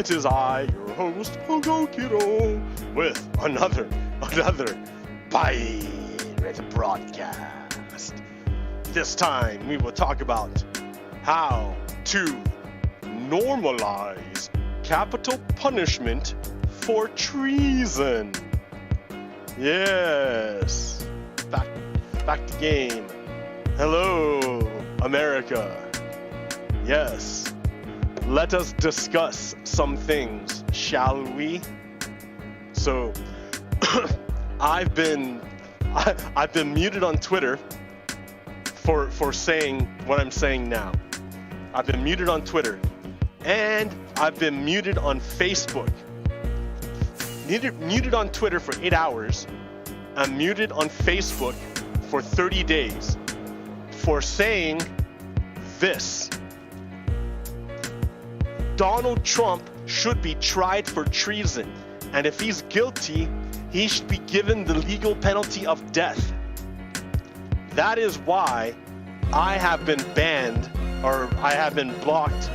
It is I, your host, PoGokeRo, with another pirate broadcast. This time we will talk about how to normalize capital punishment for treason. Yes, back to game. Hello, America. Yes, let us discuss some things, shall we? So, I've been muted on Twitter for saying what I'm saying now. I've been muted on Twitter, and I've been muted on Facebook. Muted on Twitter for 8 hours. I'm muted on Facebook for 30 days for saying this. Donald Trump should be tried for treason, and if he's guilty, he should be given the legal penalty of death. That is why I have been banned, or I have been blocked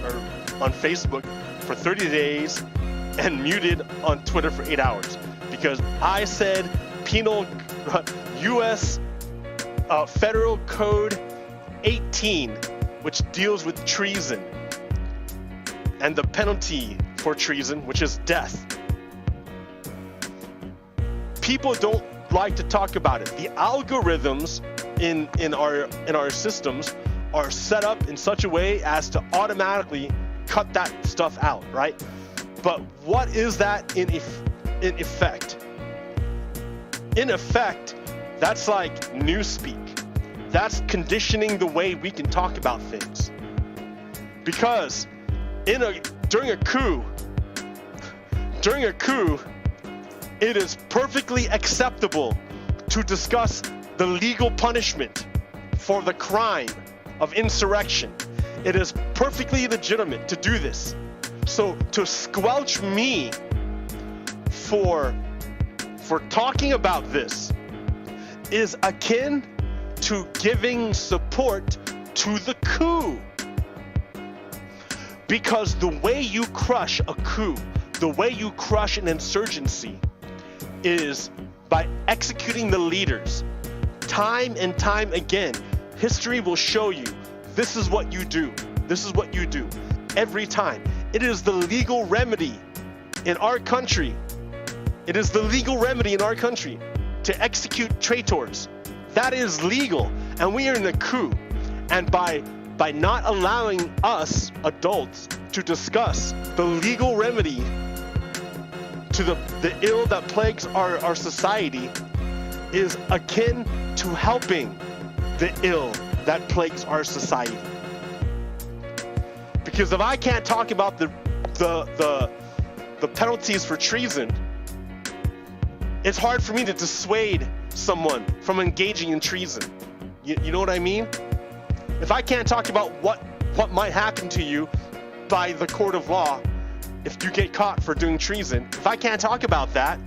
on Facebook for 30 days and muted on Twitter for 8 hours, because I said penal U.S. Federal Code 18, which deals with treason, and the penalty for treason, which is death. People don't like to talk about it. The algorithms in our systems are set up in such a way as to automatically cut that stuff out, right? But what is that in effect? In effect, that's like newspeak. That's conditioning the way we can talk about things. Because during a coup, it is perfectly acceptable to discuss the legal punishment for the crime of insurrection. It is perfectly legitimate to do this. So to squelch me for talking about this is akin to giving support to the coup. Because the way you crush a coup, the way you crush an insurgency, is by executing the leaders. Time and time again, history will show you, this is what you do. This is what you do. Every time. It is the legal remedy in our country. It is the legal remedy in our country to execute traitors. That is legal. And we are in a coup. And by not allowing us adults to discuss the legal remedy to the ill that plagues our society is akin to helping the ill that plagues our society. Because if I can't talk about the penalties for treason, it's hard for me to dissuade someone from engaging in treason. You know what I mean? If I can't talk about what might happen to you by the court of law if you get caught for doing treason, if I can't talk about that,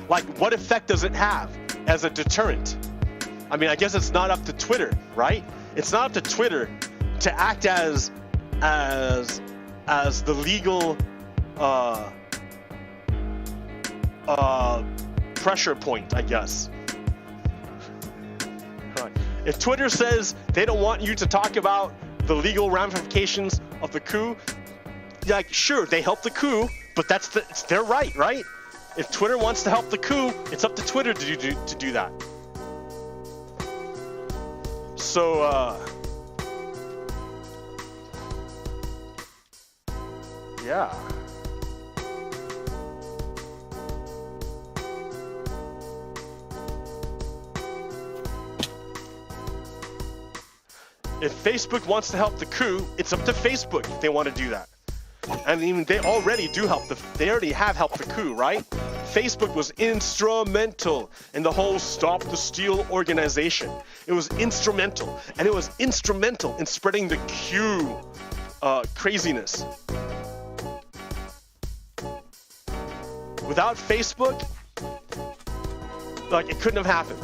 like, what effect does it have as a deterrent? I mean, I guess it's not up to Twitter, right? It's not up to Twitter to act as the legal pressure point, I guess. If Twitter says they don't want you to talk about the legal ramifications of the coup, like, sure, they help the coup, but it's their right, right? If Twitter wants to help the coup, it's up to Twitter to do that. So, yeah. If Facebook wants to help the coup, it's up to Facebook if they want to do that. And even they already have helped the coup, right? Facebook was instrumental in the whole Stop the Steal organization. It was instrumental, and it was instrumental in spreading the Q craziness. Without Facebook, like, it couldn't have happened.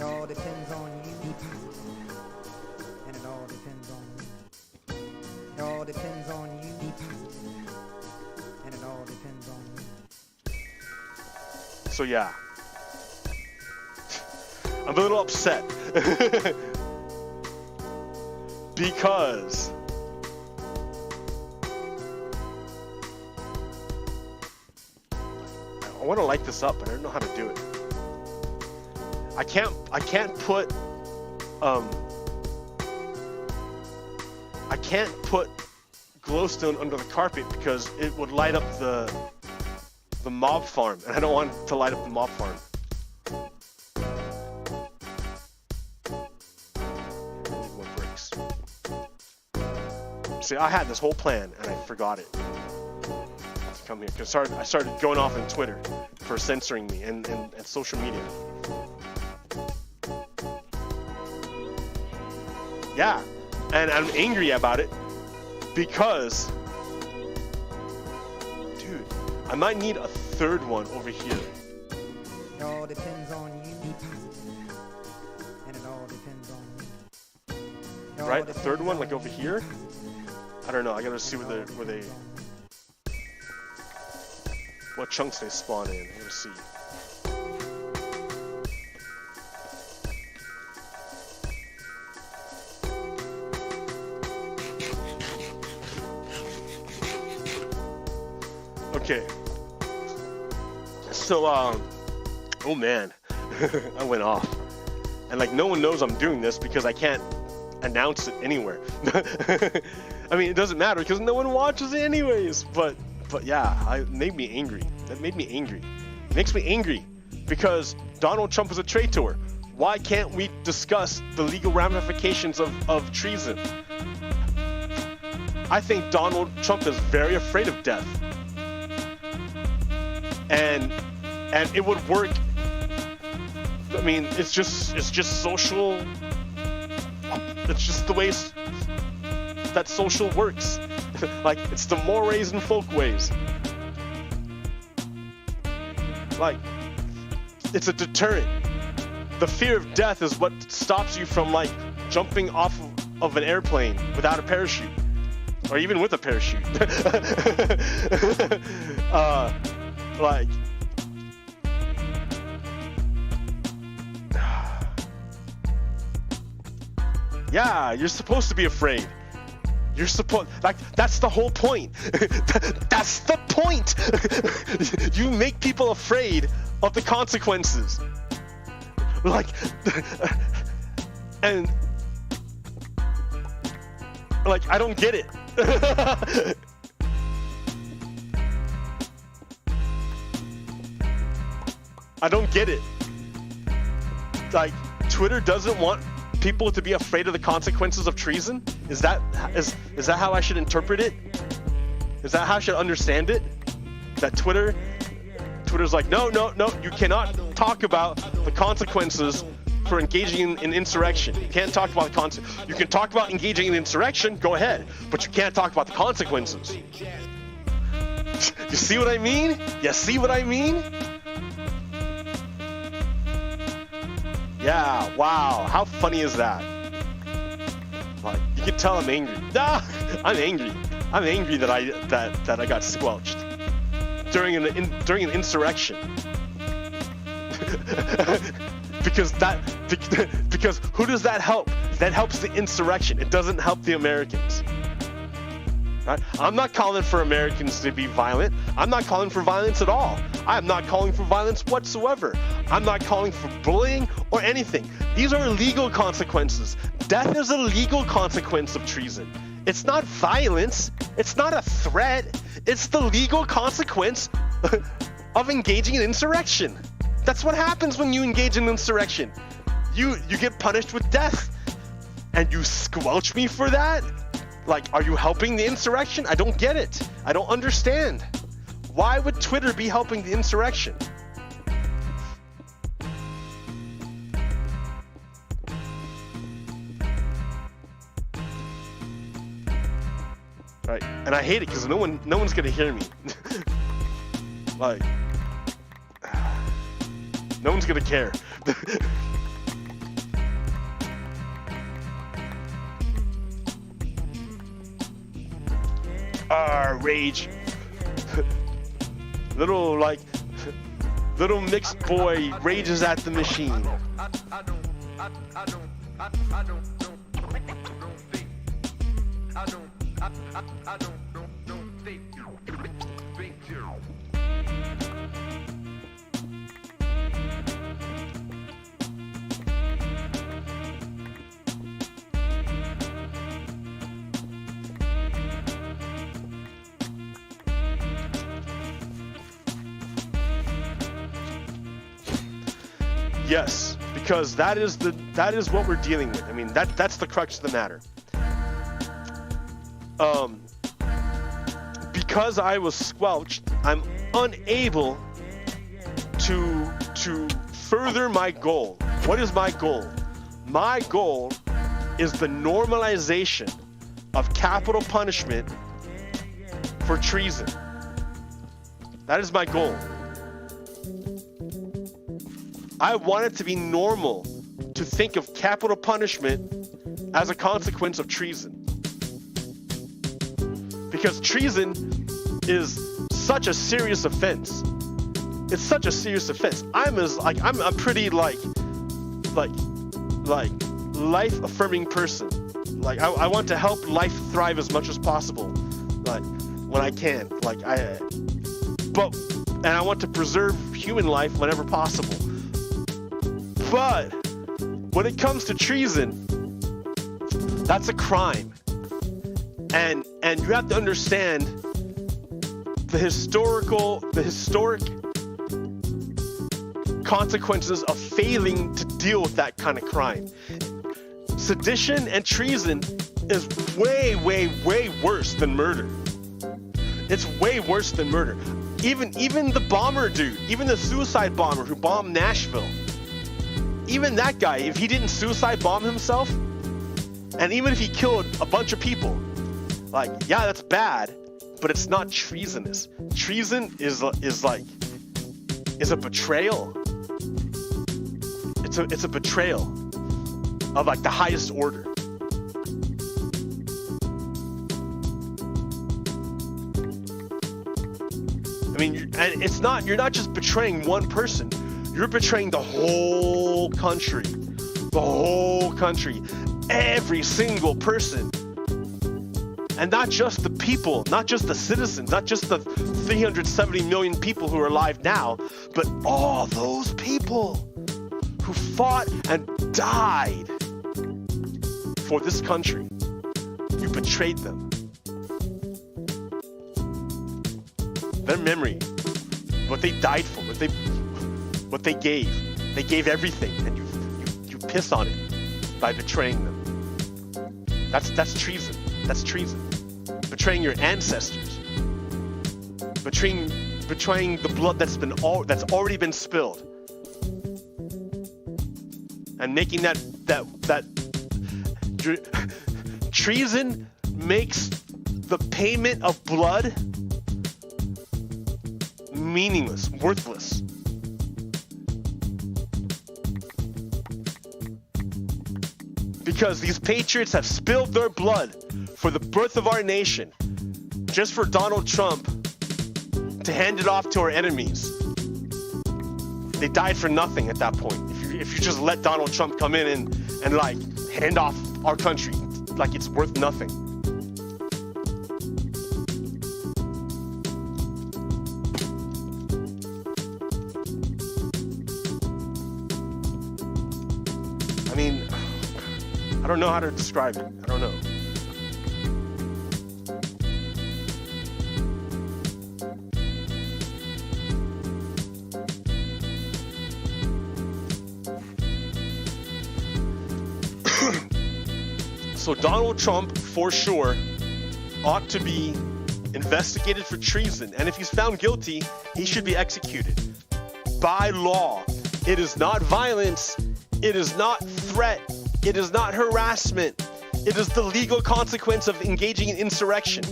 all depends on you. Be positive. And it all depends on you. It all depends on you. Be positive. And it all depends on you. So yeah. I'm a little upset. Because I want to light this up, but I don't know how to do it. I can't put glowstone under the carpet because it would light up the mob farm, and I don't want to light up the mob farm. I need more bricks. See, I had this whole plan and I forgot it. Come here, because I started going off on Twitter for censoring me and social media. Yeah, and I'm angry about it because, dude, I might need a third one over here. It all depends on you. Be positive. And it all depends on you. Right, a third one like over here. I don't know. I gotta see where they what chunks they spawn in. I gotta see. Okay. So, oh man, I went off. And like no one knows I'm doing this because I can't announce it anywhere. I mean, it doesn't matter because no one watches it anyways. But yeah, it made me angry. That made me angry. It makes me angry because Donald Trump is a traitor. Why can't we discuss the legal ramifications of treason? I think Donald Trump is very afraid of death. And it would work. I mean, it's just social. It's just the way that social works. Like, it's the mores and folkways. Like, it's a deterrent. The fear of death is what stops you from like jumping off of an airplane without a parachute, or even with a parachute. Like, yeah, you're supposed to be afraid. You're supposed, like, that's the whole point. That's the point. You make people afraid of the consequences. Like, and like, I don't get it. I don't get it. Like, Twitter doesn't want people to be afraid of the consequences of treason? Is that how I should interpret it? Is that how I should understand it? That Twitter's like, no, you cannot talk about the consequences for engaging in insurrection. You can't talk about the consequences. You can talk about engaging in insurrection, go ahead, but you can't talk about the consequences. You see what I mean? You see what I mean? Yeah, wow, how funny is that? Like, you can tell I'm angry. I'm angry. I'm angry that I got squelched during an insurrection. because who does that help? That helps the insurrection. It doesn't help the Americans. Right? I'm not calling for Americans to be violent. I'm not calling for violence at all. I'm not calling for violence whatsoever. I'm not calling for bullying or anything. These are legal consequences. Death is a legal consequence of treason. It's not violence. It's not a threat. It's the legal consequence of engaging in insurrection. That's what happens when you engage in insurrection. You get punished with death. And you squelch me for that? Like, are you helping the insurrection? I don't get it. I don't understand. Why would Twitter be helping the insurrection? Right, and I hate it because no one's gonna hear me. Like, no one's gonna care. Rage. little mixed boy rages at the machine. Yes, because that is what we're dealing with. I mean, that's the crux of the matter. Because I was squelched, I'm unable to further my goal. What is my goal? My goal is the normalization of capital punishment for treason. That is my goal. I want it to be normal to think of capital punishment as a consequence of treason. Because treason is such a serious offense. It's such a serious offense. I'm a pretty like life-affirming person. Like I want to help life thrive as much as possible, like when I can. And I want to preserve human life whenever possible. But when it comes to treason, that's a crime. And you have to understand the historic consequences of failing to deal with that kind of crime. Sedition and treason is way, way, way worse than murder. It's way worse than murder. Even the bomber dude, even the suicide bomber who bombed Nashville, even that guy, if he didn't suicide bomb himself, and even if he killed a bunch of people, yeah, that's bad, but it's not treasonous. Treason is a betrayal. It's a betrayal of the highest order. I mean, and you're not just betraying one person. You're betraying the whole country. The whole country. Every single person. And not just the people, not just the citizens, not just the 370 million people who are alive now, but all those people who fought and died for this country. You betrayed them. Their memory, what they died for, what they gave. They gave everything, and you piss on it by betraying them. That's treason. That's treason. Betraying your ancestors. Betraying the blood that's already been spilled. And making that treason makes the payment of blood meaningless, worthless. Because these patriots have spilled their blood for the birth of our nation, just for Donald Trump to hand it off to our enemies. They died for nothing at that point. If you just let Donald Trump come in and hand off our country like it's worth nothing. I mean, I don't know how to describe it. I don't know. So Donald Trump, for sure, ought to be investigated for treason. And if he's found guilty, he should be executed. By law. It is not violence. It is not threat. It is not harassment. It is the legal consequence of engaging in insurrection.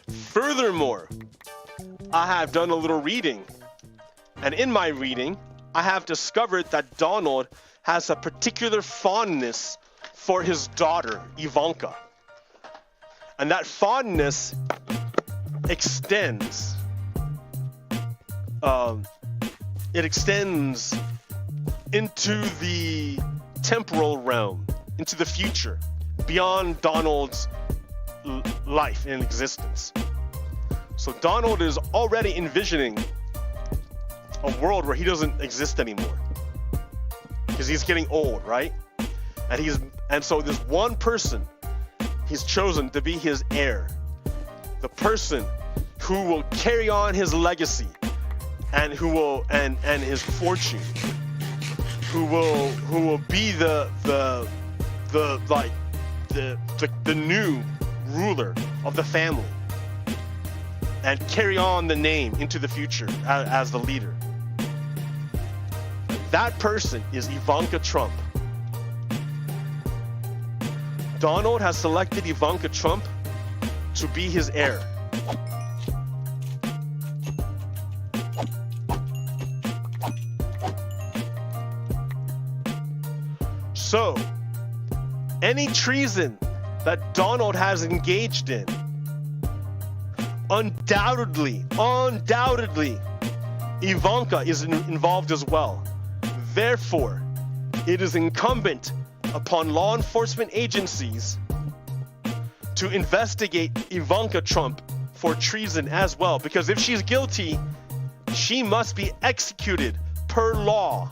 Furthermore, I have done a little reading. And in my reading, I have discovered that Donald has a particular fondness for his daughter, Ivanka. And that fondness extends. It extends into the temporal realm, into the future, beyond Donald's life and existence. So Donald is already envisioning a world where he doesn't exist anymore, because he's getting old, right? And so there's one person he's chosen to be his heir, the person who will carry on his legacy and who will and his fortune, who will be the new ruler of the family and carry on the name into the future as the leader. That person is Ivanka Trump. Donald has selected Ivanka Trump to be his heir. So, any treason that Donald has engaged in, undoubtedly, Ivanka is involved as well. Therefore, it is incumbent upon law enforcement agencies to investigate Ivanka Trump for treason as well, because if she's guilty, she must be executed per law.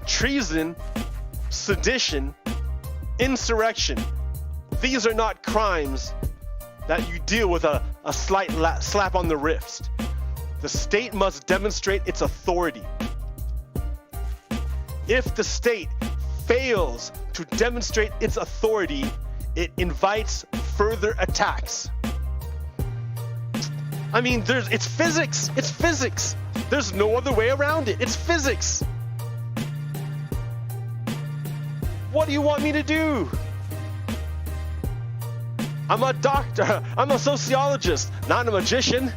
Treason, sedition, insurrection. These are not crimes that you deal with a slight slap on the wrist. The state must demonstrate its authority. If the state fails to demonstrate its authority, it invites further attacks. I mean, it's physics. It's physics. There's no other way around it. It's physics. What do you want me to do? I'm a doctor. I'm a sociologist, not a magician.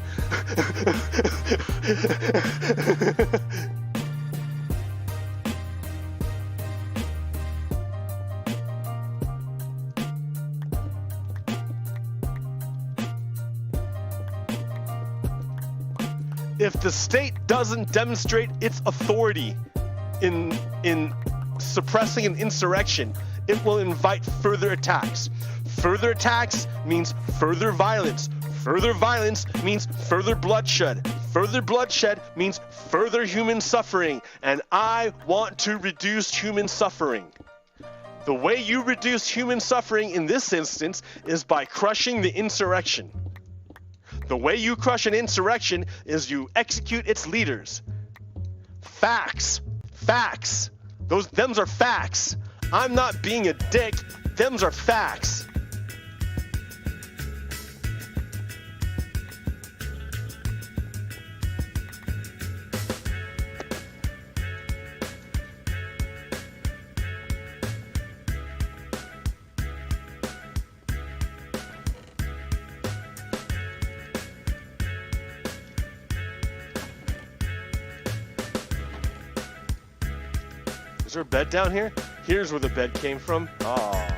If the state doesn't demonstrate its authority in suppressing an insurrection, it will invite further attacks. Further attacks means further violence. Further violence means further bloodshed. Further bloodshed means further human suffering. And I want to reduce human suffering. The way you reduce human suffering in this instance is by crushing the insurrection. The way you crush an insurrection is you execute its leaders. Facts. Facts. Thems are facts. I'm not being a dick. Thems are facts. Is there a bed down here? Here's where the bed came from. Ah.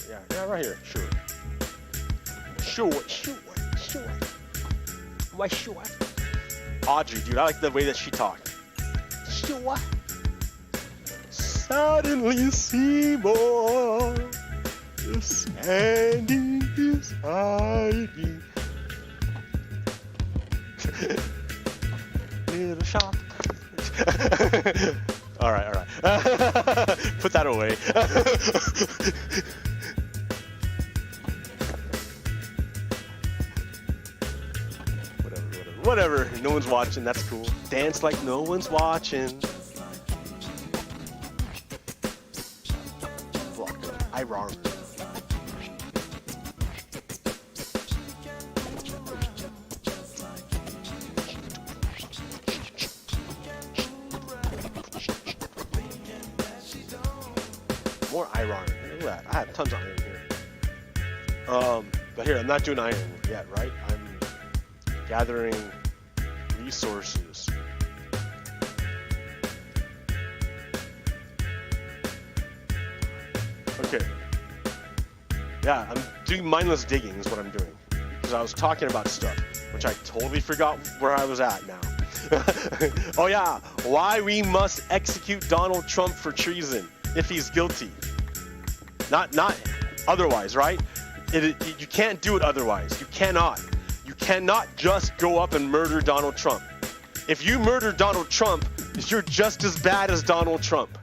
Yeah, right here. Sure. Why sure? Audrey, dude, I like the way that she talked. Sure. Suddenly Seymour is standing beside me. Little shop. all right. Put that away. Whatever. No one's watching. That's cool. Dance like no one's watching. I wrong. More iron. Look at that. I have tons of iron here. But here, I'm not doing iron yet, right? I'm gathering resources. Okay. Yeah, I'm doing mindless digging is what I'm doing. Because I was talking about stuff, which I totally forgot where I was at now. Oh yeah, why we must execute Donald Trump for treason if he's guilty. Not otherwise, right? You can't do it otherwise. You cannot. You cannot just go up and murder Donald Trump. If you murder Donald Trump, you're just as bad as Donald Trump.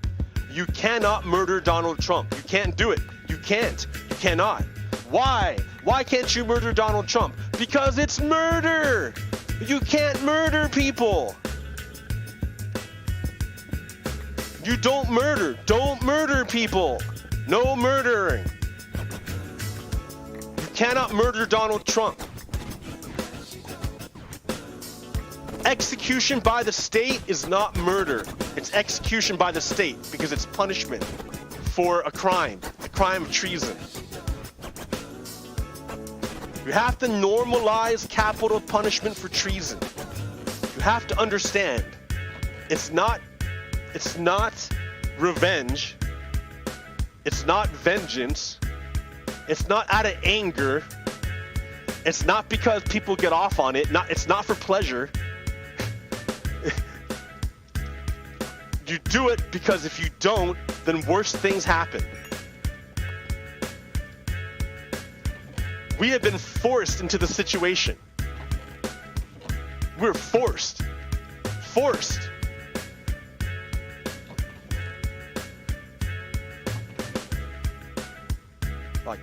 You cannot murder Donald Trump. You can't do it. You can't. You cannot. Why? Why can't you murder Donald Trump? Because it's murder. You can't murder people. You don't murder. Don't murder people. No murdering. You cannot murder Donald Trump. Execution by the state is not murder. It's execution by the state because it's punishment for a crime, the crime of treason. You have to normalize capital punishment for treason. You have to understand, it's not revenge. It's not vengeance. It's not out of anger. It's not because people get off on it. It's not for pleasure. You do it because if you don't, then worse things happen. We have been forced into the situation. We're forced. Forced. Like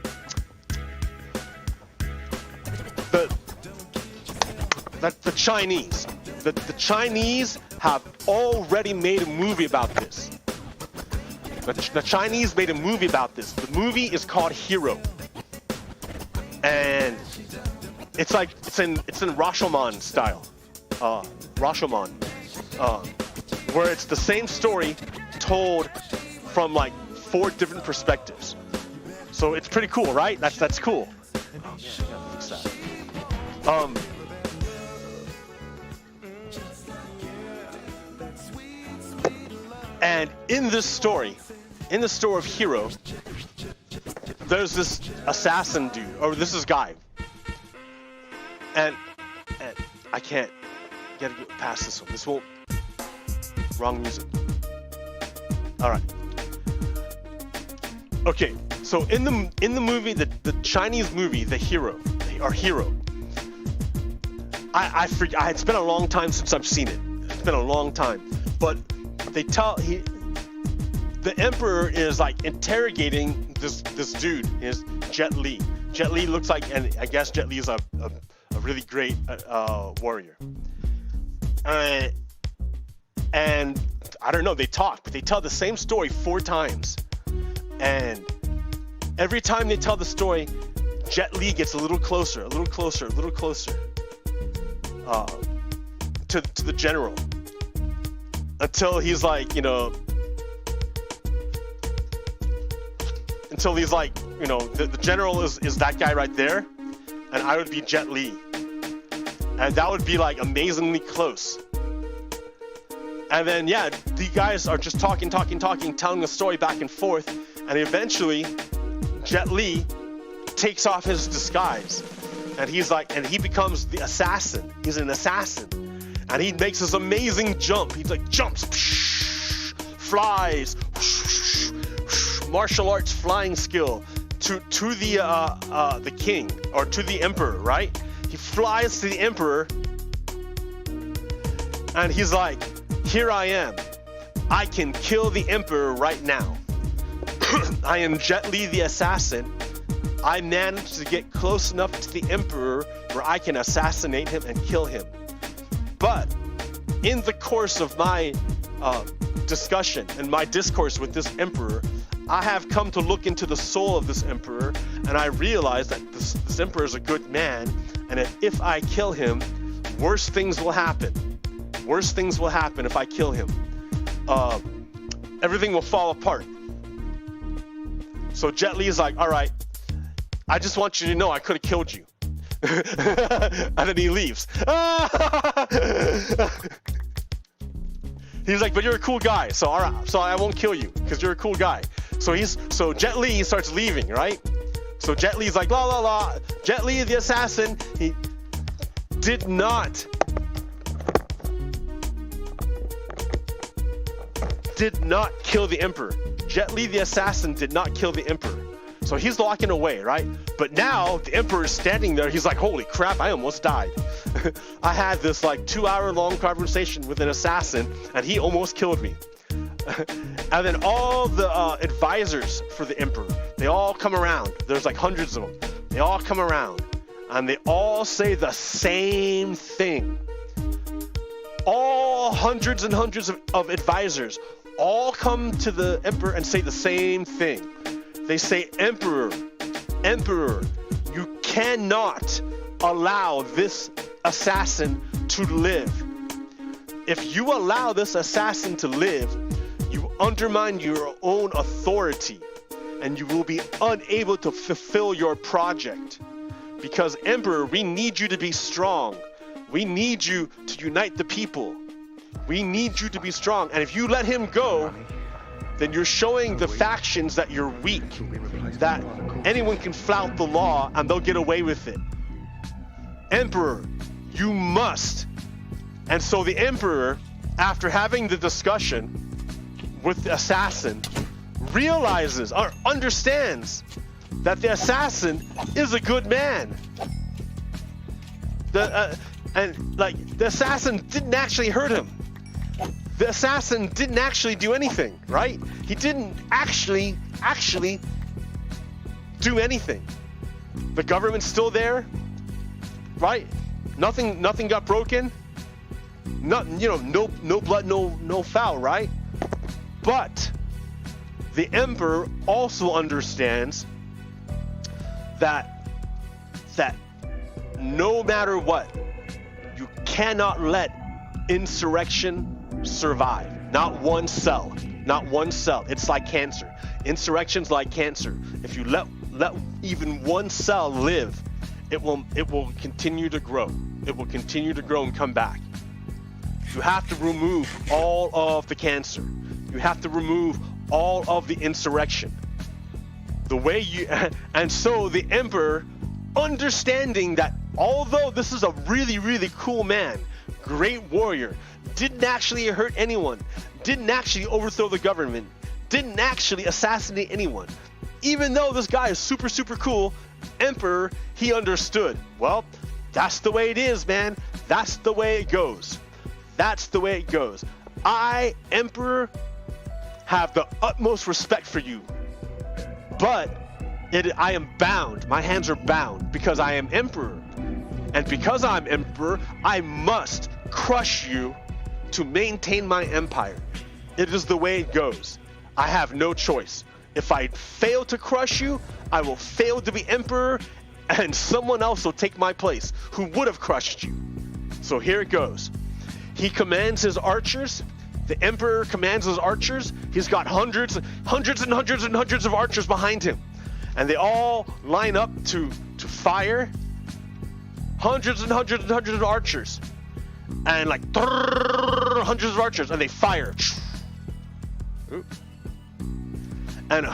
the Chinese. The Chinese have already made a movie about this. The Chinese made a movie about this. The movie is called Hero. And it's in Rashomon style. Rashomon. Where it's the same story told from like 4 different perspectives. So it's pretty cool, right? That's cool. Oh man, I gotta fix that. And in the story of Hero, there's this assassin dude, or this is guy, and I can't get past this one. This won't. Wrong music. All right. Okay. So in the movie, the Chinese movie, the Hero, or Hero. I forget. It's been a long time since I've seen it. It's been a long time, but they tell the emperor is like interrogating this dude, is Jet Li. Jet Li looks like, and I guess Jet Li is a really great warrior. And I don't know, they talk, but they tell the same story 4 times. And every time they tell the story, Jet Li gets a little closer to the general. Until he's like, the general is that guy right there, and I would be Jet Li. And that would be like amazingly close. And then, yeah, the guys are just talking, telling the story back and forth, and eventually Jet Li takes off his disguise, and he becomes the assassin. He's an assassin. And he makes this amazing jump. He's like jumps, flies, martial arts flying skill to the king, or to the emperor, right? He flies to the emperor, and he's like, "Here I am. I can kill the emperor right now. I am Jet Li the assassin. I managed to get close enough to the emperor where I can assassinate him and kill him. But in the course of my discussion and my discourse with this emperor, I have come to look into the soul of this emperor, and I realize that this emperor is a good man, and that if I kill him, worse things will happen. Worse things will happen if I kill him. Everything will fall apart." So Jet Li is like, "All right, I just want you to know I could have killed you. And then he leaves. He's like, but you're a cool guy, so all right, so I won't kill you because you're a cool guy. So Jet Li starts leaving, right? So Jet Li's like, la la la. Jet Li, the assassin, he did not kill the Emperor. Jet Li, the assassin, did not kill the Emperor. So he's walking away, right? But now the Emperor is standing there. He's like, holy crap, I almost died. I had this like 2-hour-long conversation with an assassin, and he almost killed me. And then all the advisors for the Emperor, they all come around. There's like hundreds of them. They all come around, and they all say the same thing. All hundreds and hundreds of advisors all come to the Emperor and say the same thing. They say, Emperor, you cannot allow this assassin to live. If you allow this assassin to live, you undermine your own authority and you will be unable to fulfill your project. Because Emperor, we need you to be strong. We need you to unite the people. We need you to be strong. And if you let him go, then you're showing the factions that you're weak, that anyone can flout the law and they'll get away with it. Emperor, you must. And so the Emperor, after having the discussion with the assassin, realizes or understands that the assassin is a good man. And the assassin didn't actually hurt him. The assassin didn't actually do anything, right? He didn't actually do anything. The government's still there, right? Nothing got broken. No blood, no foul, right? But the Emperor also understands that no matter what, you cannot let insurrection survive. Not one cell. It's like cancer. Insurrection's like cancer. If you let even one cell live, it will continue to grow. It will continue to grow and come back. You have to remove all of the cancer. You have to remove all of the insurrection. And so the Emperor, understanding that although this is a really, really cool man, great warrior, didn't actually hurt anyone, didn't actually overthrow the government, didn't actually assassinate anyone. Even though this guy is super, super cool, Emperor, he understood. Well, that's the way it is, man. That's the way it goes. That's the way it goes. I, Emperor, have the utmost respect for you. But I am bound. My hands are bound because I am Emperor. And because I'm Emperor, I must crush you to maintain my empire. It is the way it goes. I have no choice. If I fail to crush you, I will fail to be Emperor, and someone else will take my place who would have crushed you. So here it goes. He commands his archers. The Emperor commands his archers. He's got hundreds of archers behind him. And they all line up to fire. Hundreds of archers. And like hundreds of archers, and they fire. And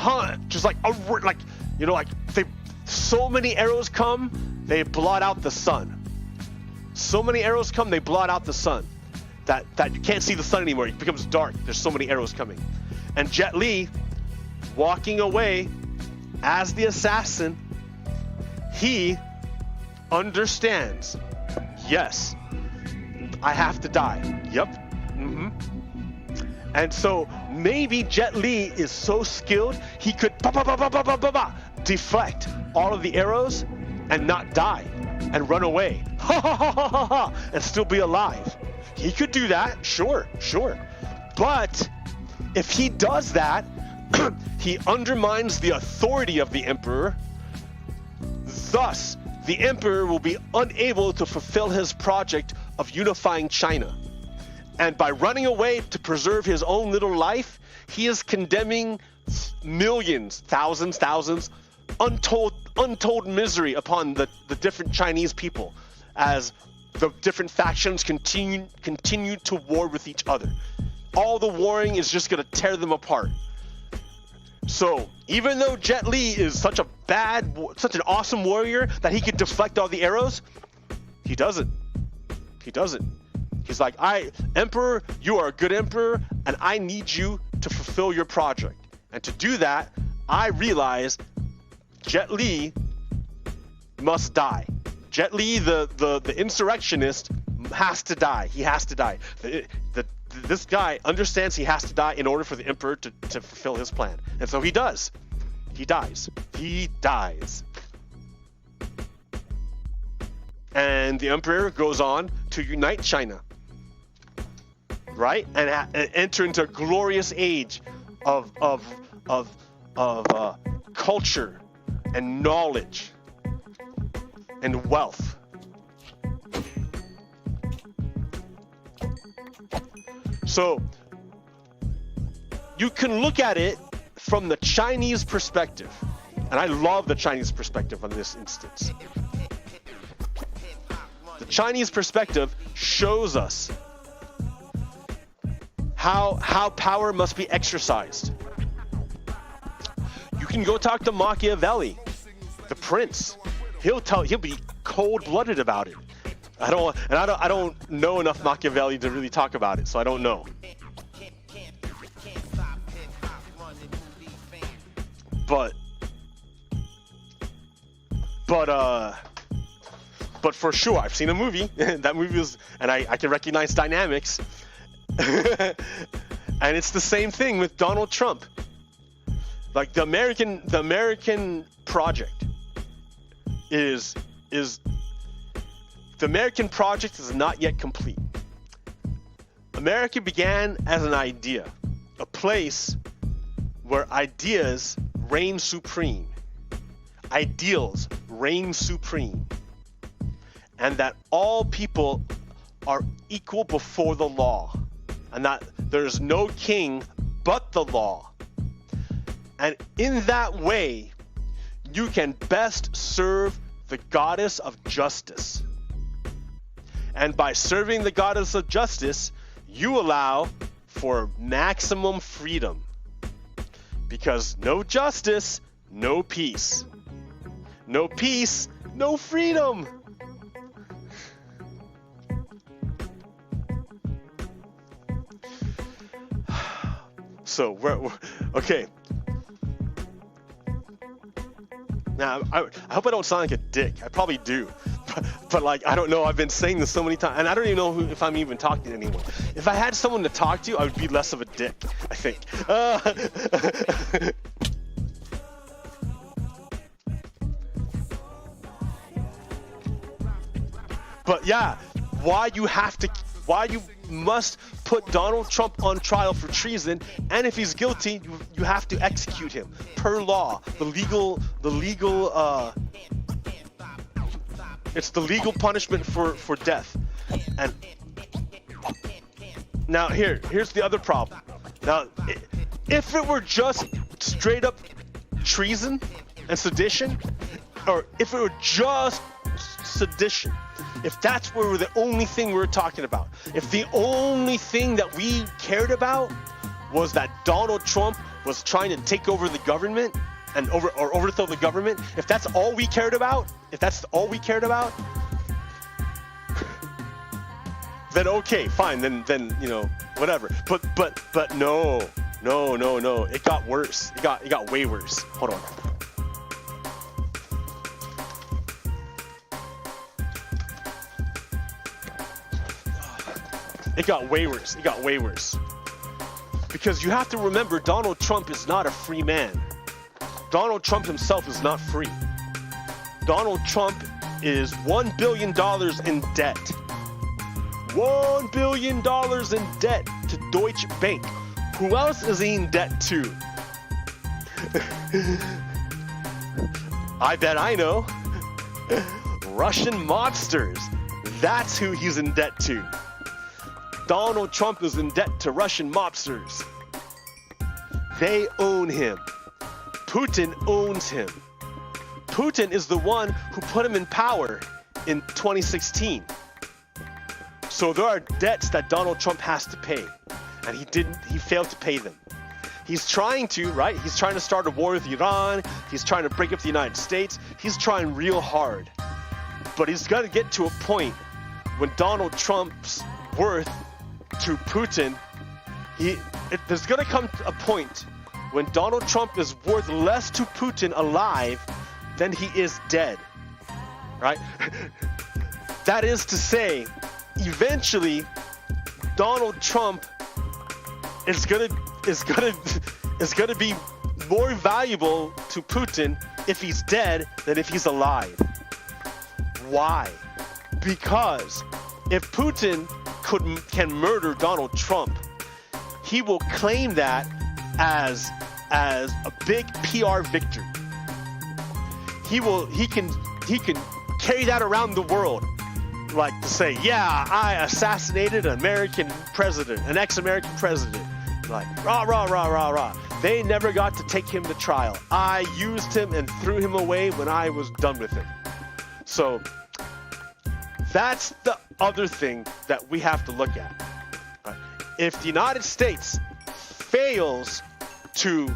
just like so many arrows come, they blot out the sun. So many arrows come, they blot out the sun. That you can't see the sun anymore. It becomes dark. There's so many arrows coming. And Jet Li, walking away as the assassin, he understands, yes, I have to die. Yep. And so maybe Jet Li is so skilled, he could deflect all of the arrows and not die and run away. And still be alive. He could do that, sure. But if he does that, he undermines the authority of the Emperor. Thus, the Emperor will be unable to fulfill his project of unifying China. And by running away to preserve his own little life, he is condemning millions, thousands, untold misery upon the different Chinese people as the different factions continue to war with each other. All the warring is just gonna tear them apart. So even though Jet Li is such an awesome warrior that he can deflect all the arrows, he doesn't. He's like, Emperor, you are a good emperor, and I need you to fulfill your project. And to do that, I realize Jet Li must die. Jet Li, the insurrectionist, has to die. He has to die. This guy understands he has to die in order for the emperor to fulfill his plan. And so he does. He dies. And the emperor goes on to unite China, right? And enter into a glorious age of culture and knowledge and wealth. So you can look at it from the Chinese perspective, and I love the Chinese perspective on this instance. The Chinese perspective shows us how power must be exercised. You can go talk to Machiavelli, the prince. He'll be cold-blooded about it. I don't know enough Machiavelli to really talk about it, so I don't know. But for sure, I've seen a movie. That movie was, and I can recognize dynamics. And it's the same thing with Donald Trump. Like the American project is the American project is not yet complete. America began as an idea, a place where ideas reign supreme, ideals reign supreme, and that all people are equal before the law, and that there's no king but the law. And in that way, you can best serve the goddess of justice. And by serving the goddess of justice, you allow for maximum freedom. Because no justice, no peace. No peace, no freedom. So we're okay. Now, I hope I don't sound like a dick. I probably do. But like, I don't know. I've been saying this so many times, and I don't even know if I'm even talking to anyone. If I had someone to talk to, I would be less of a dick, I think. But yeah, why you must put Donald Trump on trial for treason, and if he's guilty, you have to execute him per law. It's the legal punishment for death. And now here's the other problem. Now, if it were just straight up treason and sedition, or if it were just sedition, if that's where the only thing we were talking about, if the only thing that we cared about was that Donald Trump was trying to take over the government and overthrow the government, if that's all we cared about, then okay, fine, then you know, whatever. But no, it got worse. It got way worse. Hold on. It got way worse. Because you have to remember, Donald Trump is not a free man. Donald Trump himself is not free. Donald Trump is $1 billion in debt. $1 billion in debt to Deutsche Bank. Who else is he in debt to? I bet I know. Russian mobsters. That's who he's in debt to. Donald Trump is in debt to Russian mobsters. They own him. Putin owns him. Putin is the one who put him in power in 2016. So there are debts that Donald Trump has to pay, and he failed to pay them. He's trying to, right? He's trying to start a war with Iran. He's trying to break up the United States. He's trying real hard. But he's got to get to a point when Donald Trump's worth to Putin, there's going to come a point when Donald Trump is worth less to Putin alive than he is dead, right? That is to say, eventually, Donald Trump is gonna be more valuable to Putin if he's dead than if he's alive. Why? Because if Putin can murder Donald Trump, he will claim that as a big PR victory. He can carry that around the world, like to say, yeah, I assassinated an American president, an ex-American president. Like, rah, rah, rah, rah, rah. They never got to take him to trial. I used him and threw him away when I was done with him. So that's the other thing that we have to look at. Right? If the United States fails to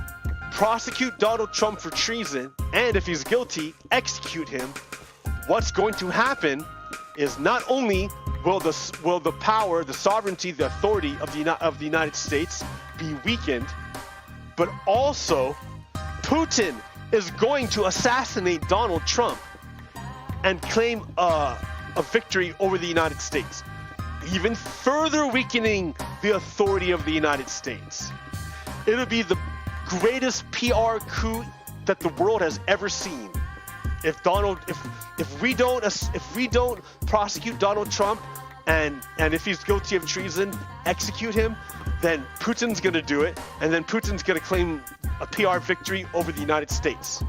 prosecute Donald Trump for treason, and if he's guilty, execute him, what's going to happen is not only will the power, the sovereignty, the authority of the United States be weakened, but also Putin is going to assassinate Donald Trump and claim a victory over the United States, even further weakening the authority of the United States. It'll be the greatest PR coup that the world has ever seen. If we don't prosecute Donald Trump and if he's guilty of treason, execute him, then Putin's going to do it, and then Putin's going to claim a PR victory over the United States.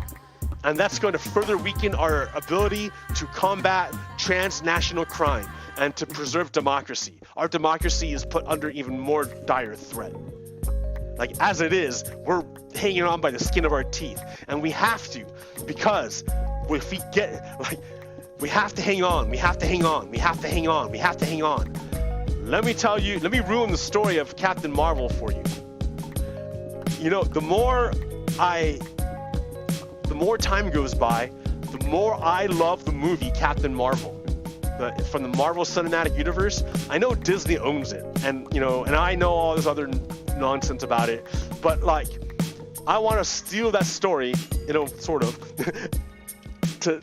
And that's going to further weaken our ability to combat transnational crime and to preserve democracy. Our democracy is put under even more dire threat. Like, as it is, we're hanging on by the skin of our teeth, and we have to, because if we get, like, we have to hang on, we have to hang on, we have to hang on, we have to hang on. Let me ruin the story of Captain Marvel for you. You know, the more time goes by, the more I love the movie Captain Marvel. From the Marvel Cinematic Universe. I know Disney owns it, and I know all this other nonsense about it, but like, I want to steal that story, sort of, to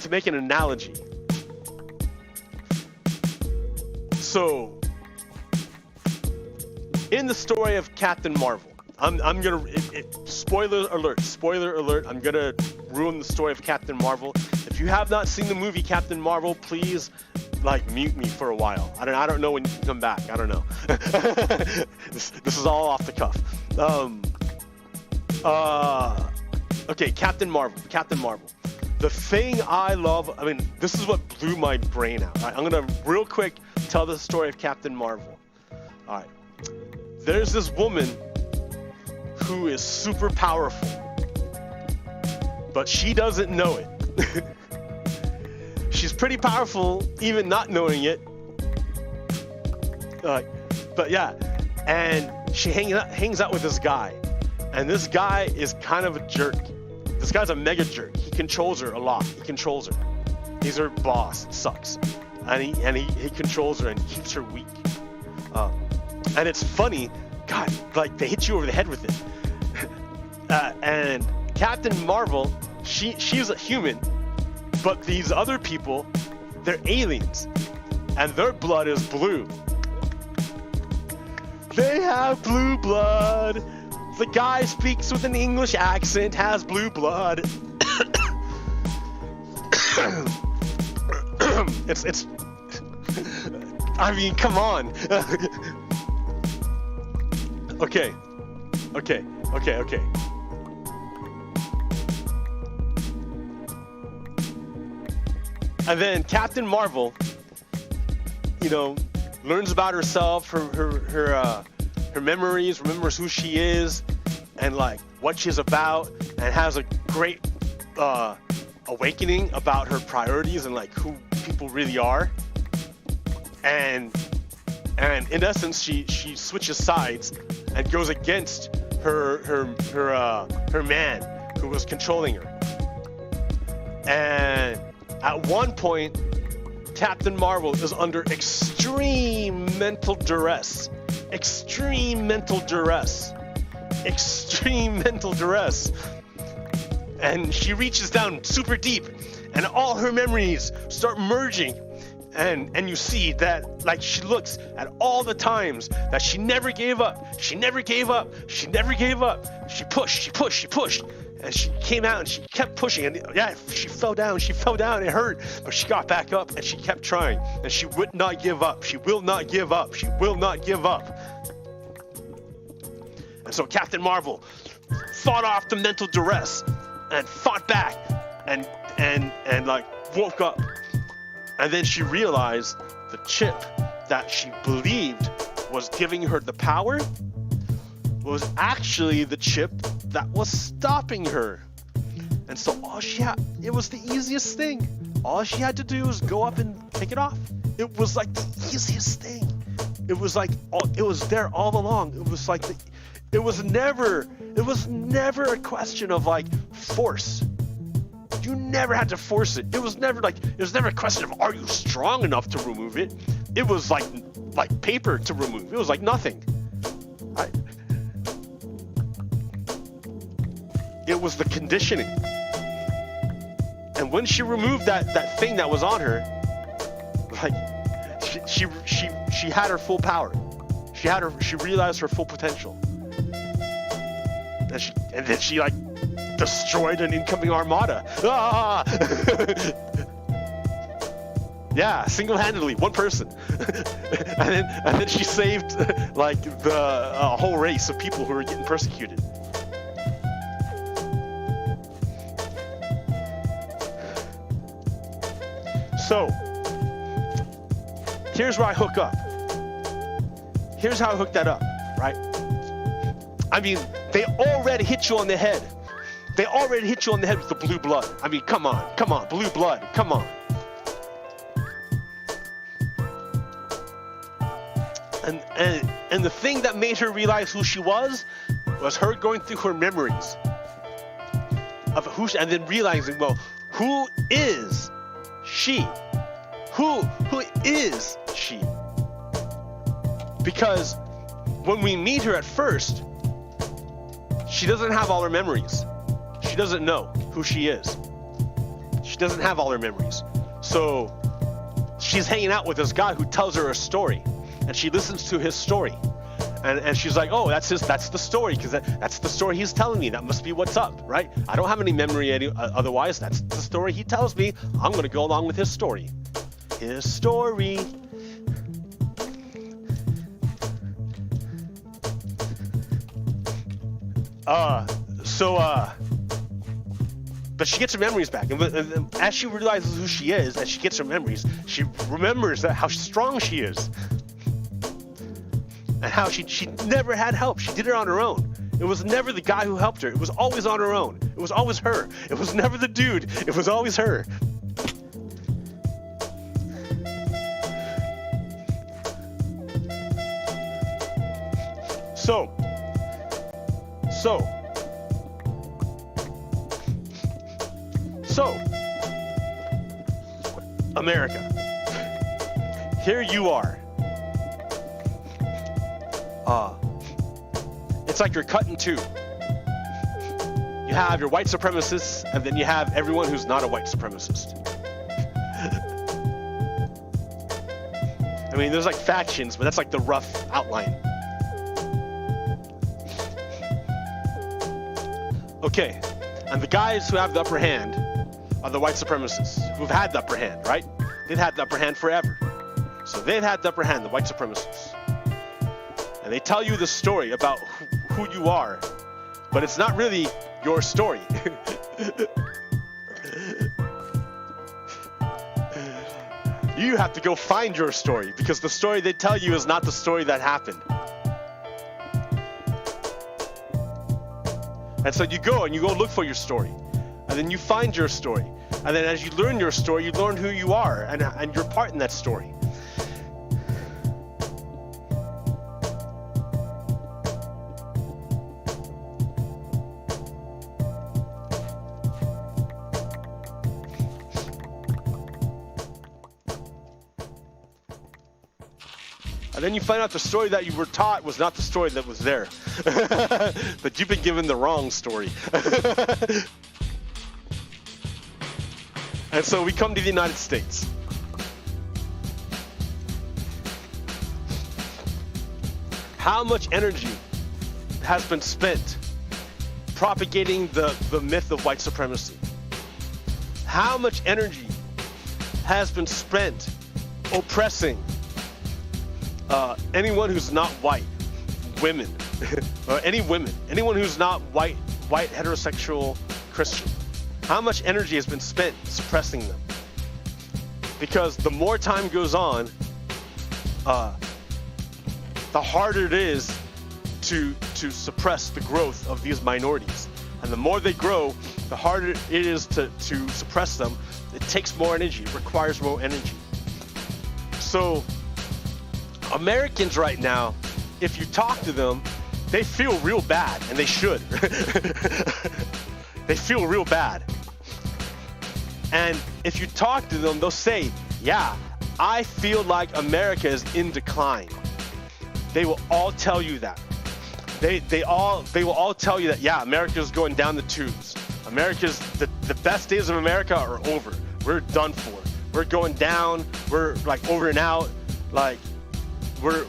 make an analogy. So, in the story of Captain Marvel, I'm gonna spoiler alert. I'm gonna ruin the story of Captain Marvel. If you have not seen the movie Captain Marvel, please mute me for a while. I don't know when you can come back. I don't know. This is all off the cuff. Okay, Captain Marvel. The thing I love, this is what blew my brain out. Right? I'm gonna real quick tell the story of Captain Marvel. All right. There's this woman who is super powerful, but she doesn't know it. She's pretty powerful, even not knowing it. But yeah, and she hangs out with this guy, and this guy is kind of a jerk. This guy's a mega jerk. He controls her a lot. He controls her. He's her boss. It sucks, and he controls her and keeps her weak. And it's funny, God, they hit you over the head with it. And Captain Marvel, she's a human, but these other people, they're aliens, and their blood is blue. They have blue blood. The guy speaks with an English accent, has blue blood. it's come on. Okay. And then Captain Marvel, learns about herself, her memories, remembers who she is, and what she's about, and has a great awakening about her priorities and like who people really are. And in essence, she switches sides and goes against her man who was controlling her. And at one point, Captain Marvel is under extreme mental duress. And she reaches down super deep, and all her memories start merging. And you see that, like, she looks at all the times that she never gave up. She pushed. And she came out and she kept pushing. And yeah, she fell down. It hurt. But she got back up and she kept trying. And she would not give up. She will not give up. And so Captain Marvel fought off the mental duress and fought back and like woke up. And then she realized the chip that she believed was giving her the power was actually the chip that was stopping her. And so it was the easiest thing. All she had to do was go up and take it off. It was like the easiest thing. It was like, it was there all along. It was like, it was never a question of like force. You never had to force it. It was never a question of, are you strong enough to remove it? It was like paper to remove. It was like nothing. It was the conditioning. And when she removed that thing that was on her, like she had her full power. She realized her full potential. And then she like destroyed an incoming armada. Ah! Yeah, single-handedly, one person. and then she saved like the whole race of people who were getting persecuted. So, here's where I hook up. Here's how I hook that up, right? I mean, they already hit you on the head. They already hit you on the head with the blue blood. I mean, come on, blue blood, come on. And the thing that made her realize who she was her going through her memories of and then realizing, well, who is she? Who is she? Because when we meet her at first, she doesn't have all her memories. She doesn't know who she is. She doesn't have all her memories. So she's hanging out with this guy who tells her a story, and she listens to his story. And she's like, oh, that's the story, because that's the story he's telling me. That must be what's up, right? I don't have any memory otherwise. That's the story he tells me. I'm going to go along with his story. His story. But she gets her memories back. And as she realizes who she is, as she gets her memories, she remembers how strong she is. And how she never had help. She did it on her own. It was never the guy who helped her. It was always on her own. It was always her. It was never the dude. It was always her. So, America, here you are. It's like you're cut in two. You have your white supremacists, and then you have everyone who's not a white supremacist. I mean, there's like factions, but that's like the rough outline. Okay, and the guys who have the upper hand are the white supremacists, who've had the upper hand, right? They've had the upper hand forever. So they've had the upper hand, the white supremacists. And they tell you the story about who you are, but it's not really your story. You have to go find your story, because the story they tell you is not the story that happened. And so you go look for your story. And then you find your story. And then as you learn your story, you learn who you are and your part in that story. And then you find out the story that you were taught was not the story that was there. But you've been given the wrong story. And so we come to the United States. How much energy has been spent propagating the myth of white supremacy? How much energy has been spent oppressing anyone who's not white, women, or anyone who's not white, heterosexual, Christian? How much energy has been spent suppressing them? Because the more time goes on, the harder it is to suppress the growth of these minorities. And the more they grow, the harder it is to suppress them. It takes more energy, it requires more energy. So Americans right now, if you talk to them, they feel real bad, and they should. They feel real bad. And if you talk to them, they'll say, yeah, I feel like America is in decline. They will all tell you that. They will all tell you that, yeah, America's going down the tubes. The best days of America are over. We're done for. We're going down. We're like over and out. Like we're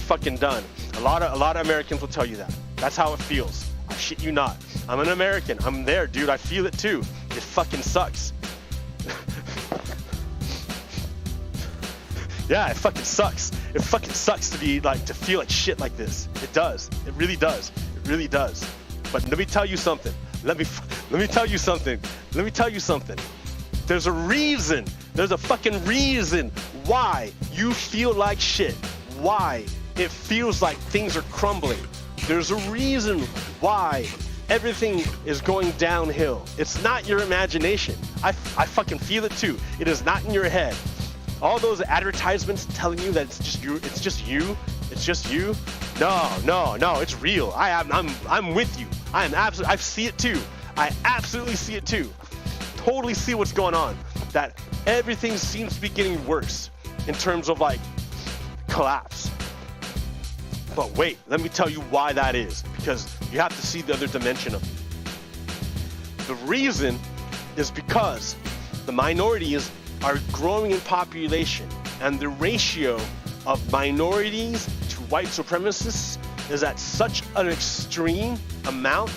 fucking done. A lot of Americans will tell you that. That's how it feels. I shit you not. I'm an American. I'm there, dude. I feel it too. It fucking sucks. Yeah, it fucking sucks. It fucking sucks to feel like shit like this. It does. It really does. It really does. But let me tell you something. Let me tell you something. Let me tell you something. There's a reason. There's a fucking reason why you feel like shit. Why it feels like things are crumbling. There's a reason why everything is going downhill. It's not your imagination. I fucking feel it too. It is not in your head. All those advertisements telling you that it's just you. No, it's real. I'm with you. I see it too. I absolutely see it too. Totally see what's going on. That everything seems to be getting worse in terms of like collapse. But wait, let me tell you why that is, because you have to see the other dimension of it. The reason is because the minorities are growing in population, and the ratio of minorities to white supremacists is at such an extreme amount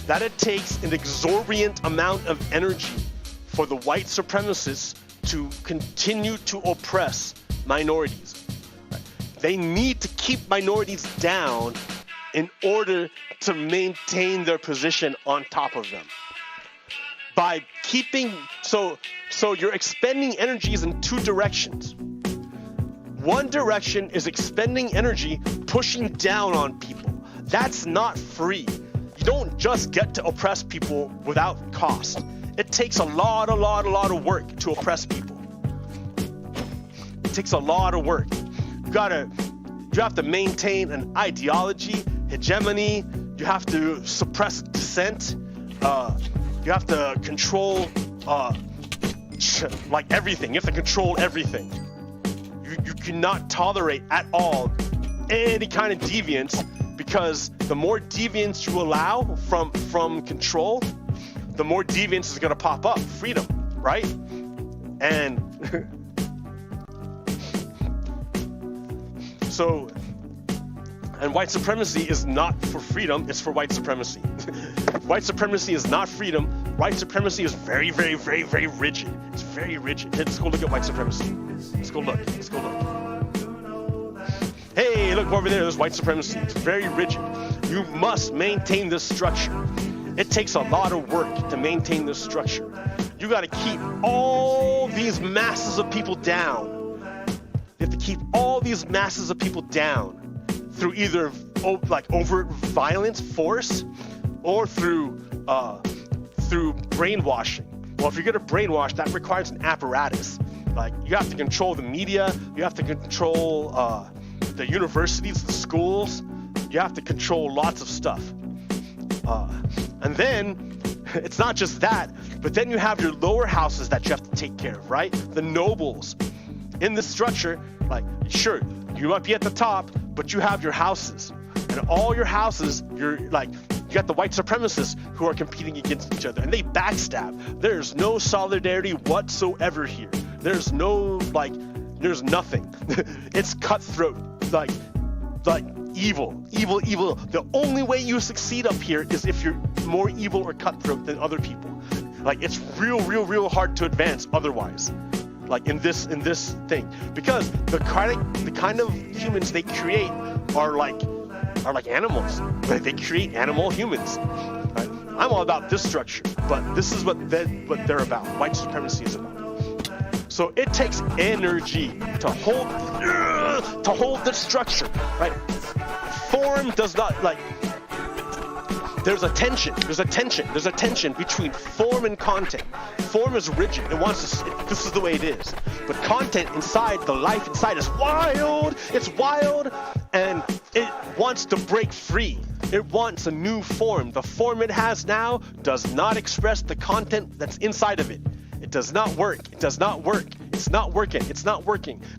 that it takes an exorbitant amount of energy for the white supremacists to continue to oppress minorities. They need to keep minorities down in order to maintain their position on top of them. By keeping, so you're expending energies in two directions. One direction is expending energy pushing down on people. That's not free. You don't just get to oppress people without cost. It takes a lot of work to oppress people. It takes a lot of work. You have to maintain an ideology, hegemony. You have to suppress dissent. You have to control, like everything. You have to control everything. You cannot tolerate at all any kind of deviance, because the more deviance you allow from control, the more deviance is gonna pop up. Freedom, right? And and white supremacy is not for freedom, it's for white supremacy. White supremacy is not freedom. White supremacy is very, very, very, very rigid. It's very rigid. Let's go look at white supremacy. Let's go look. Hey, look over there, there's white supremacy. It's very rigid. You must maintain this structure. It takes a lot of work to maintain this structure. You gotta keep all these masses of people down. You have to keep all these masses of people down through either like overt violence, force, or through brainwashing. Well, if you're gonna brainwash, that requires an apparatus. Like, you have to control the media, you have to control the universities, the schools, you have to control lots of stuff. And then, it's not just that, but then you have your lower houses that you have to take care of, right? The nobles. In this structure, like, sure, you might be at the top, but you have your houses. And all your houses, you got the white supremacists who are competing against each other, and they backstab. There's no solidarity whatsoever here. There's no, there's nothing. It's cutthroat, like evil. The only way you succeed up here is if you're more evil or cutthroat than other people. Like, it's real hard to advance otherwise. Like, in this thing, because the kind of humans they create are like animals. They create animal humans. Right? I'm all about this structure, but this is what they're about. White supremacy is about. So it takes energy to hold the structure, right? Form does not, there's a tension between form and content. Form is rigid. This is the way it is. But content inside, the life inside is wild. It's wild, and it wants to break free. It wants a new form. The form it has now does not express the content that's inside of it. It does not work. It's not working.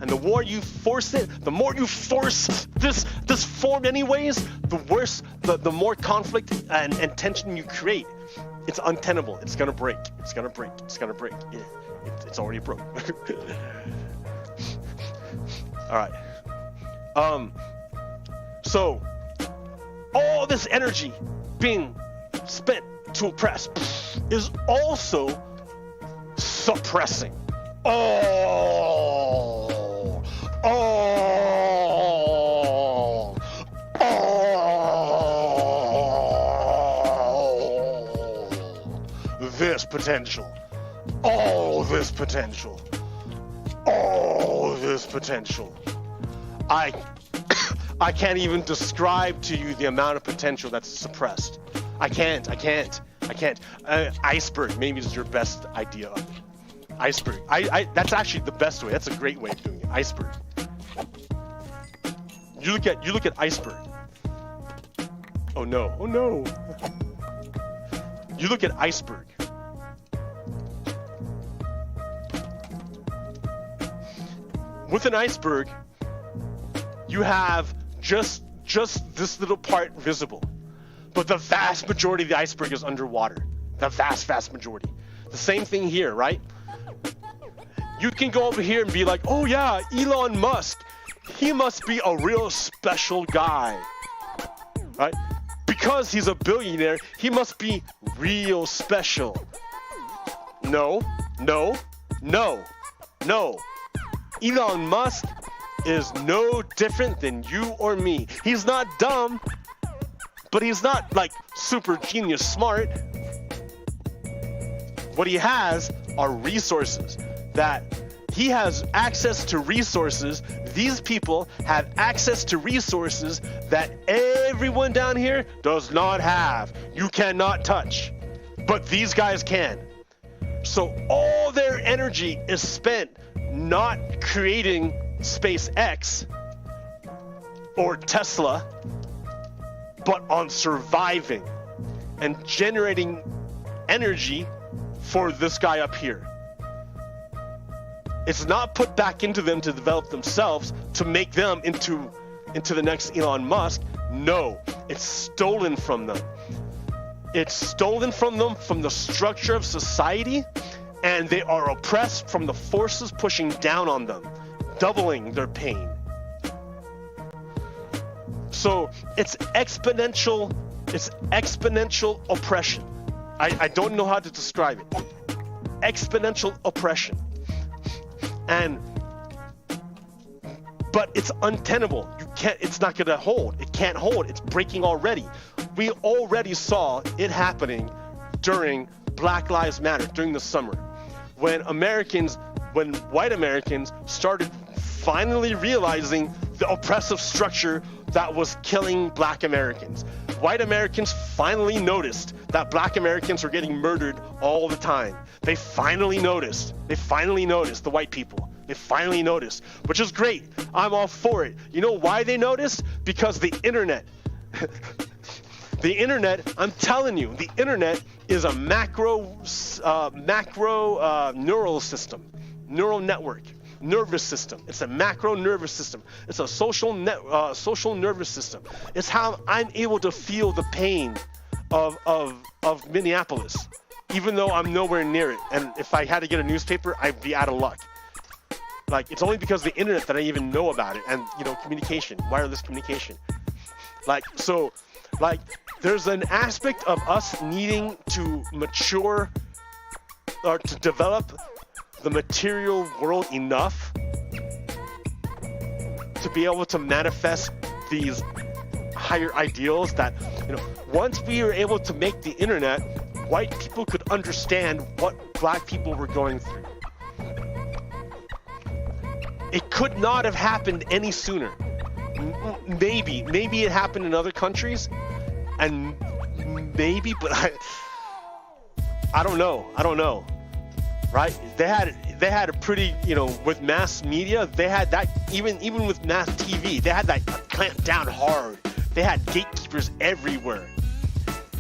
And the more you force it, the more you force this form anyways, the worse, the more conflict and tension you create. It's untenable. It's gonna break. It's already broke. All right. So all this energy being spent to oppress is also suppressing. This potential. All this potential. I can't even describe to you the amount of potential that's suppressed. I can't. Iceberg maybe is your best idea of it. Iceberg. That's actually the best way. That's a great way of doing it. Iceberg. You look at iceberg. Oh no. You look at iceberg. With an iceberg, you have just this little part visible. But the vast majority of the iceberg is underwater. The vast majority. The same thing here, right? You can go over here and be like, oh yeah, Elon Musk, he must be a real special guy, right? Because he's a billionaire, he must be real special. No. Elon Musk is no different than you or me. He's not dumb, but he's not super genius smart. What he has are resources. That he has access to resources. These people have access to resources that everyone down here does not have. You cannot touch, but these guys can. So all their energy is spent not creating SpaceX or Tesla, but on surviving and generating energy for this guy up here. It's not put back into them to develop themselves to make them into the next Elon Musk. No, it's stolen from them. It's stolen from them from the structure of society, and they are oppressed from the forces pushing down on them, doubling their pain. So it's exponential oppression. I don't know how to describe it. Exponential oppression. But it's untenable. It's not gonna hold. It can't hold. It's breaking already. We already saw it happening during Black Lives Matter, during the summer, when white Americans started finally realizing the oppressive structure that was killing Black Americans. White Americans finally noticed that Black Americans were getting murdered all the time. They finally noticed. The white people. They finally noticed, which is great. I'm all for it. You know why they noticed? Because the internet. The internet, I'm telling you, the internet is a macro neural system, neural network, nervous system. It's a macro nervous system. It's a social nervous system. It's how I'm able to feel the pain of Minneapolis, even though I'm nowhere near it. And if I had to get a newspaper, I'd be out of luck. Like, it's only because of the internet that I even know about it, and communication, wireless communication. There's an aspect of us needing to mature or to develop the material world enough to be able to manifest these higher ideals that, once we were able to make the internet, white people could understand what Black people were going through. It could not have happened any sooner. Maybe it happened in other countries, and maybe, but I don't know, right? They had a pretty, with mass media, they had that, even with mass TV, they had that clamped down hard. They had gatekeepers everywhere.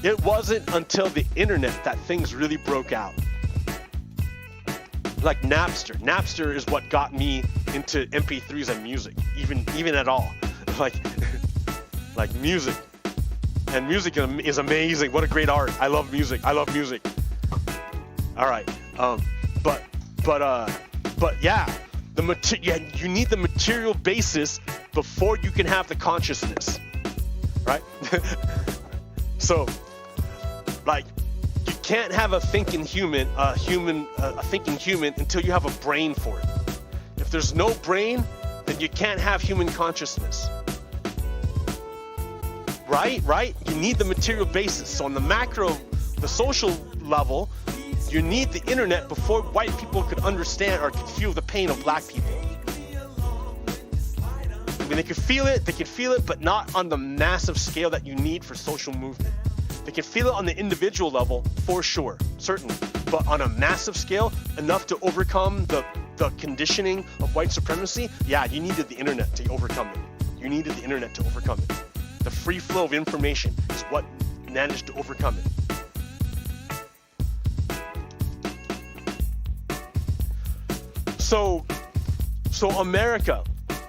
It wasn't until the internet that things really broke out. Like Napster. Napster is what got me into MP3s and music, even at all. Like music. And music is amazing. What a great art. I love music. All right. But yeah, you need the material basis before you can have the consciousness, right? So, you can't have a thinking human until you have a brain for it. If there's no brain, then you can't have human consciousness. Right? You need the material basis. So on the macro, the social level, you need the internet before white people could understand or could feel the pain of Black people. I mean, they could feel it, but not on the massive scale that you need for social movement. They can feel it on the individual level, for sure, certainly. But on a massive scale, enough to overcome the conditioning of white supremacy, yeah, you needed the internet to overcome it. The free flow of information is what managed to overcome it. So America,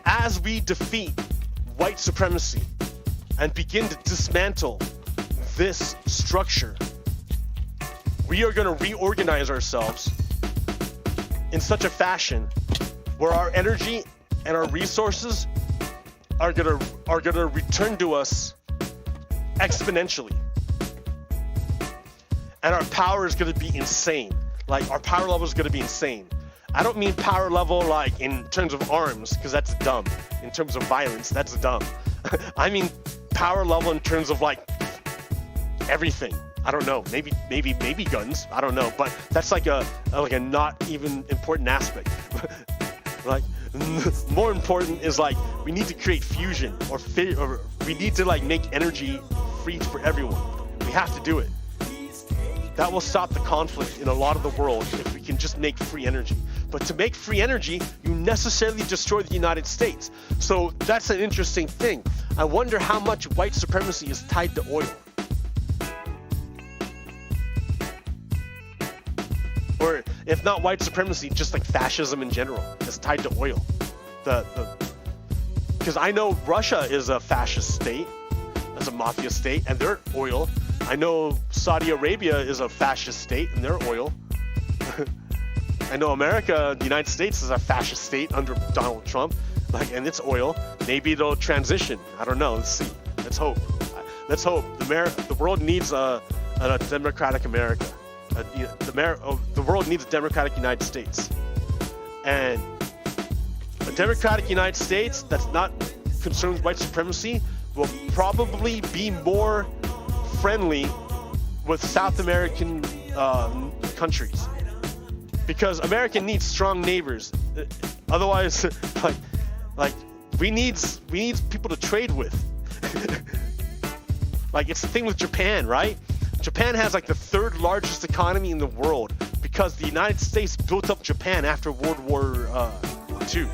as we defeat white supremacy and begin to dismantle this structure, we are going to reorganize ourselves in such a fashion where our energy and our resources are gonna return to us exponentially, and our power is gonna be insane. Like, our power level is gonna be insane. I don't mean power level like in terms of arms, because that's dumb. In terms of violence, that's dumb. I mean power level in terms of like everything. I don't know. Maybe guns. I don't know. But that's like a not even important aspect. Like, more important is like we need to create fusion or we need to like make energy free for everyone. We have to do it. That will stop the conflict in a lot of the world if we can just make free energy. But to make free energy, you necessarily destroy the United States. So that's an interesting thing. I wonder how much white supremacy is tied to oil. Or if not white supremacy, just like fascism in general is tied to oil. Because I know Russia is a fascist state, as a mafia state, and they're oil. I know Saudi Arabia is a fascist state, and they're oil. I know America, the United States, is a fascist state under Donald Trump, and it's oil. Maybe it'll transition. I don't know. Let's see. Let's hope. The world needs a democratic America. The world needs a democratic United States. And a democratic United States that's not concerned with white supremacy will probably be more friendly with South American countries, because America needs strong neighbors. Otherwise, we need people to trade with. Like, it's the thing with Japan, right? Japan has like the 3rd largest economy in the world because the United States built up Japan after World War II.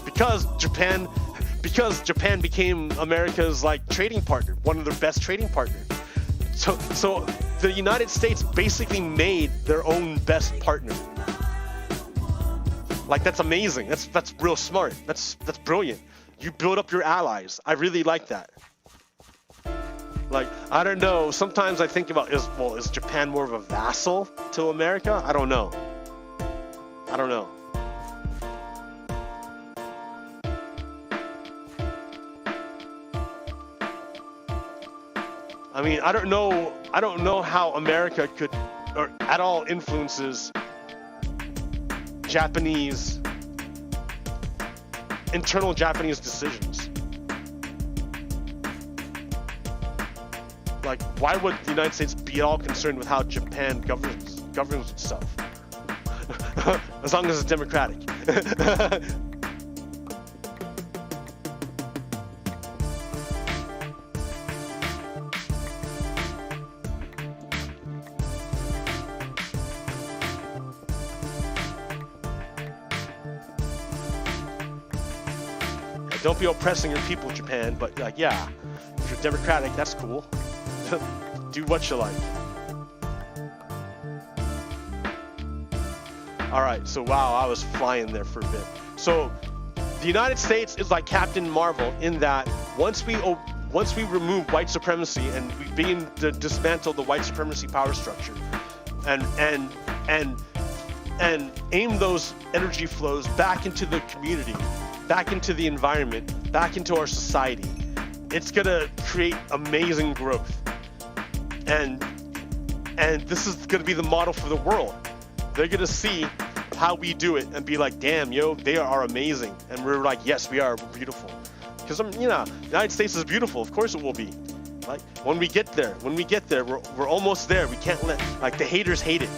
Because Japan became America's like trading partner, one of their best trading partners. So the United States basically made their own best partner. Like, that's amazing. That's real smart. That's brilliant. You build up your allies. I really like that. Like, I don't know. Sometimes I think about, is Japan more of a vassal to America? I don't know. I mean, I don't know how America could or at all influences internal Japanese decisions. Like, why would the United States be at all concerned with how Japan governs itself? As long as it's democratic. Don't be oppressing your people, Japan, but like, yeah, if you're democratic, that's cool. Do what you like. All right, so wow, I was flying there for a bit. So the United States is like Captain Marvel in that once we remove white supremacy and we begin to dismantle the white supremacy power structure and aim those energy flows back into the community, back into the environment, back into our society, it's gonna create amazing growth. And this is gonna be the model for the world. They're gonna see how we do it and be like, damn, yo, they are amazing. And we're like, yes, we are, we're beautiful. Because, you know, the United States is beautiful. Of course it will be. Like, when we get there, we're almost there. We can't let, like, the haters hate it.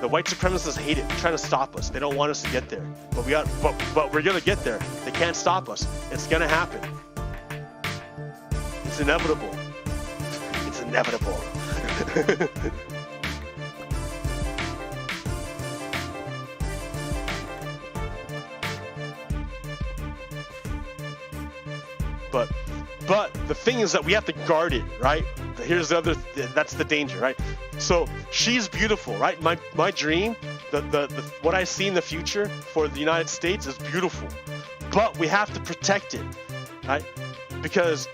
The white supremacists hate it. They're trying to stop us. They don't want us to get there. But we're gonna get there. They can't stop us. It's gonna happen. It's inevitable. It's inevitable. But the thing is that we have to guard it, right? Here's the other, that's the danger, right? So she's beautiful, right? My dream, the what I see in the future for the United States is beautiful, but we have to protect it, right? Because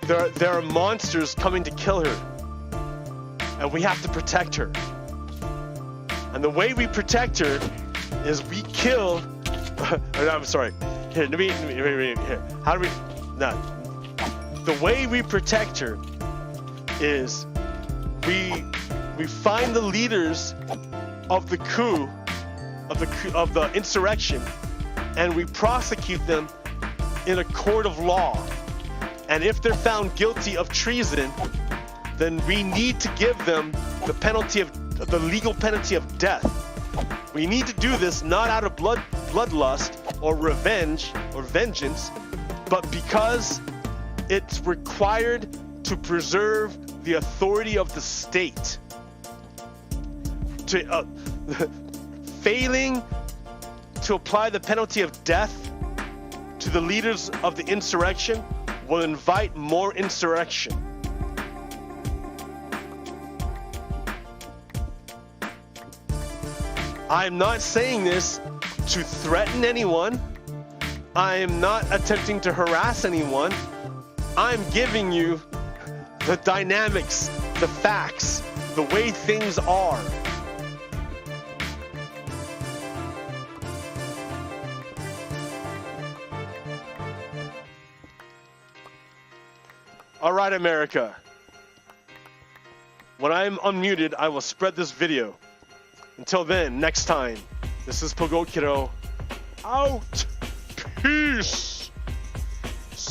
there are monsters coming to kill her, and we have to protect her. And the way we protect her is we kill. I'm sorry. Here, let me here. How do we? No. The way we protect her is we find the leaders of the coup, of the insurrection, and we prosecute them in a court of law. And if they're found guilty of treason, then we need to give them the penalty of the legal penalty of death. We need to do this not out of bloodlust or revenge or vengeance, but because it's required to preserve the authority of the state. Failing to apply the penalty of death to the leaders of the insurrection will invite more insurrection. I'm not saying this to threaten anyone. I am not attempting to harass anyone. I'm giving you the dynamics, the facts, the way things are. All right, America. When I'm unmuted, I will spread this video. Until then, next time, this is PoGokeRo out. Peace.